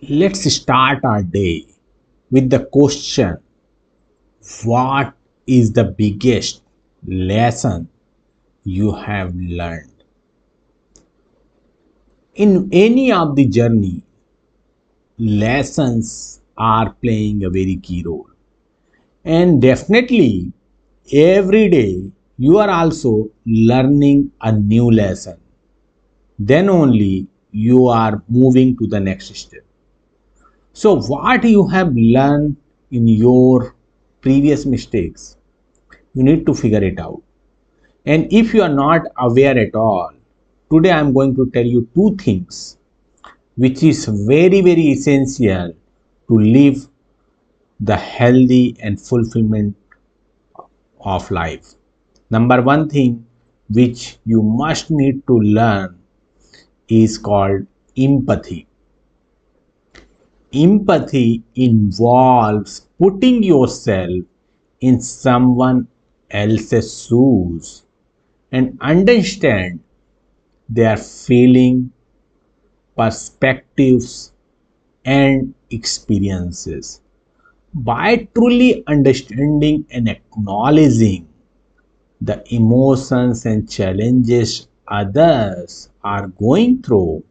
Let's start our day with the question, what is the biggest lesson you have learned? In any of the journey, lessons are playing a very key role. And definitely, every day you are also learning a new lesson. Then only you are moving to the next step. So, what you have learned in your previous mistakes, you need to figure it out. And if you are not aware at all, today I am going to tell you two things which is very, very essential to live the healthy and fulfillment of life. Number one thing which you must need to learn is called empathy. Empathy involves putting yourself in someone else's shoes and understand their feeling, perspectives, and experiences. By truly understanding and acknowledging the emotions and challenges others are going through,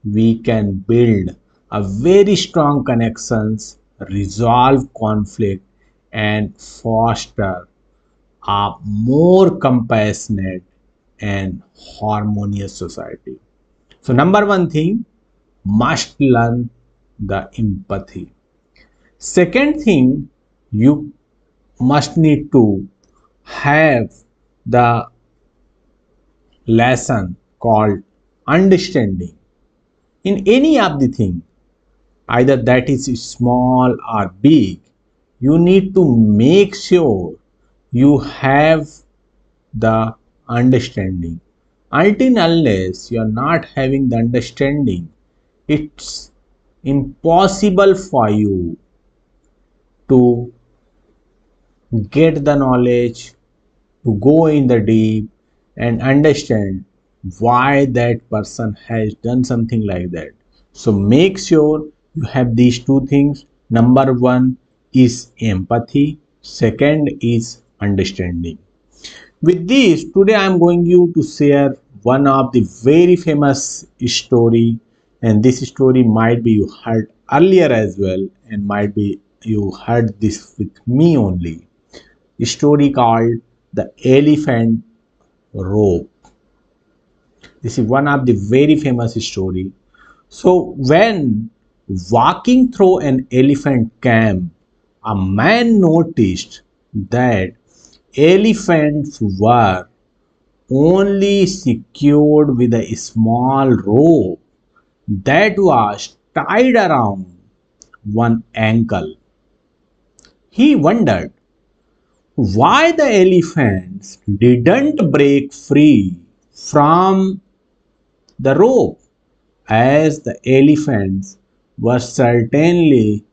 we can build a very strong connections, resolve conflict, and foster a more compassionate and harmonious society. So, number one thing, must learn the empathy. Second thing, you must need to have the lesson called understanding in any of the thing, either that is small or big. You need to make sure you have the understanding. Until unless you are not having the understanding, it's impossible for you to get the knowledge, to go in the deep and understand why that person has done something like that. So make sure you have these two things. Number one is empathy, second is understanding. With this, today I am going you to share one of the very famous story, and this story might be you heard earlier as well, and might be you heard this with me only. A story called the elephant rope. This is one of the very famous story. So when walking through an elephant camp, a man noticed that elephants were only secured with a small rope that was tied around one ankle. He wondered why the elephants didn't break free from the rope, as the elephants were certainly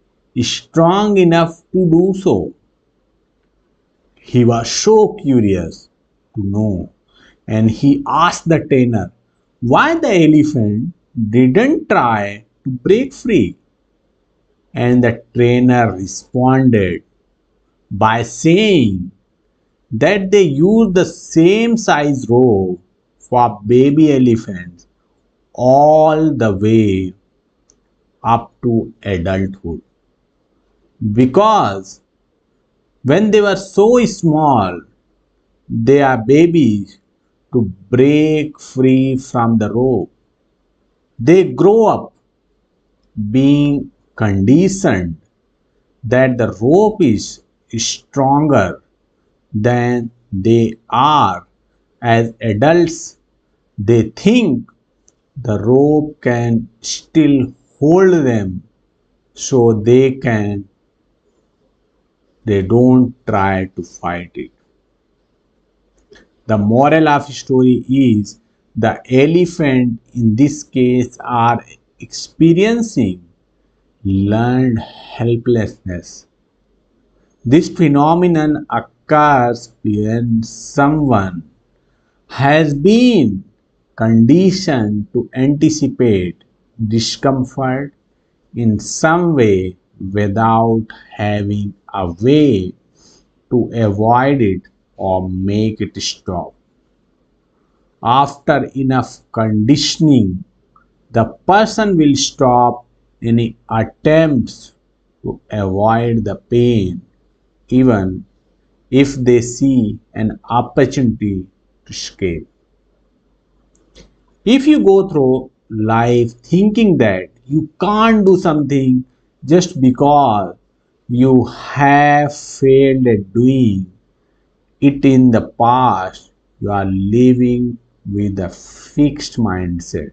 strong enough to do so. He was so curious to know, and he asked the trainer why the elephant didn't try to break free. And the trainer responded by saying that they use the same size rope for baby elephants all the way up to adulthood, because when they were so small they are babies, to break free from the rope they grow up being conditioned that the rope is stronger than they are. As adults, they think the rope can still hold them, so they don't try to fight it. The moral of the story is the elephant in this case are experiencing learned helplessness. This phenomenon occurs when someone has been conditioned to anticipate discomfort in some way without having a way to avoid it or make it stop. After enough conditioning, the person will stop any attempts to avoid the pain, even if they see an opportunity to escape. If you go through life thinking that you can't do something just because you have failed at doing it in the past, you are living with a fixed mindset,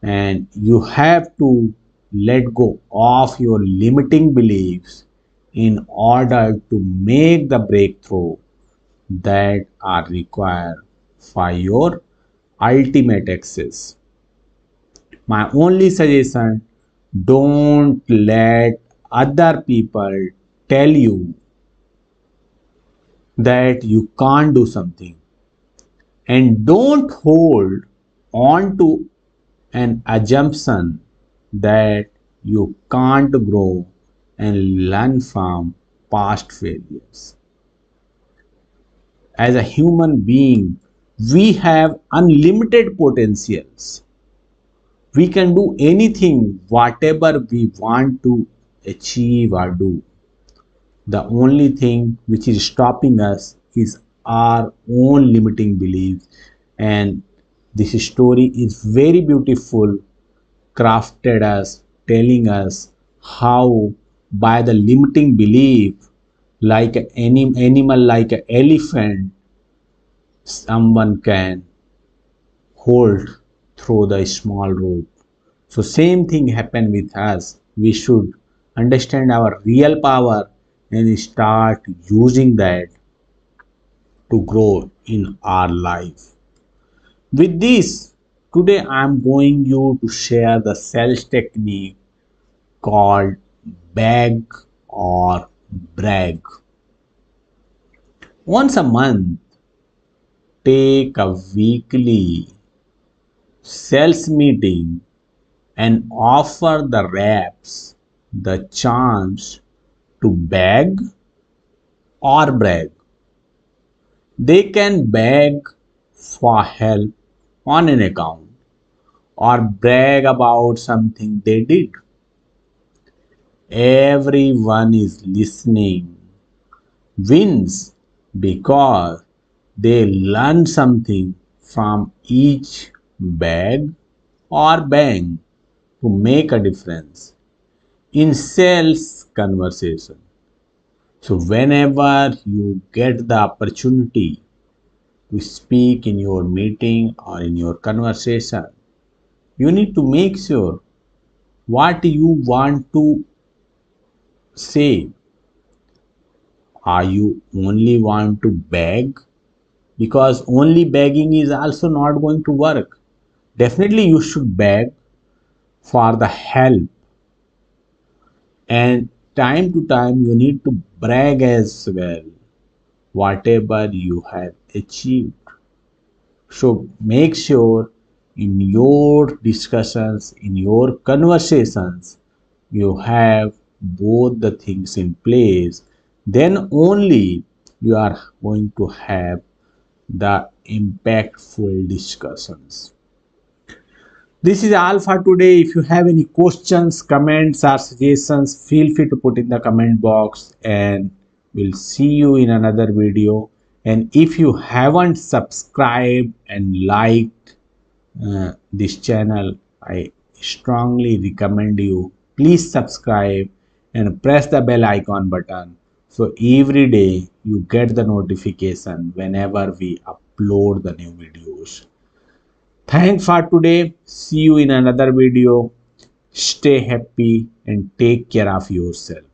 and you have to let go of your limiting beliefs in order to make the breakthrough that are required for your ultimate access. My only suggestion, don't let other people tell you that you can't do something, and don't hold on to an assumption that you can't grow and learn from past failures. As a human being, we have unlimited potentials. We can do anything, whatever we want to achieve or do. The only thing which is stopping us is our own limiting beliefs. And this story is very beautiful, crafted us, telling us how by the limiting belief, like any animal, like an elephant, someone can hold through the small rope. So same thing happen with us. We should understand our real power and start using that to grow in our life. With this, today I am going you to share the sales technique called beg or brag. Once a month, take a weekly sales meeting and offer the reps the chance to beg or brag. They can beg for help on an account or brag about something they did. Everyone is listening, wins because they learn something from each bag or bang to make a difference in sales conversation. So whenever you get the opportunity to speak in your meeting or in your conversation, you need to make sure what you want to say. Are you only want to beg? Because only begging is also not going to work. Definitely you should beg for the help, and time to time you need to brag as well whatever you have achieved. So make sure in your discussions, in your conversations, you have both the things in place. Then only you are going to have the impactful discussions. This is all for today. If you have any questions, comments, or suggestions, feel free to put in the comment box, and we'll see you in another video. And if you haven't subscribed and liked this channel, I strongly recommend you please subscribe and press the bell icon button so every day you get the notification whenever we upload the new videos. Thanks for today. See you in another video. Stay happy and take care of yourself.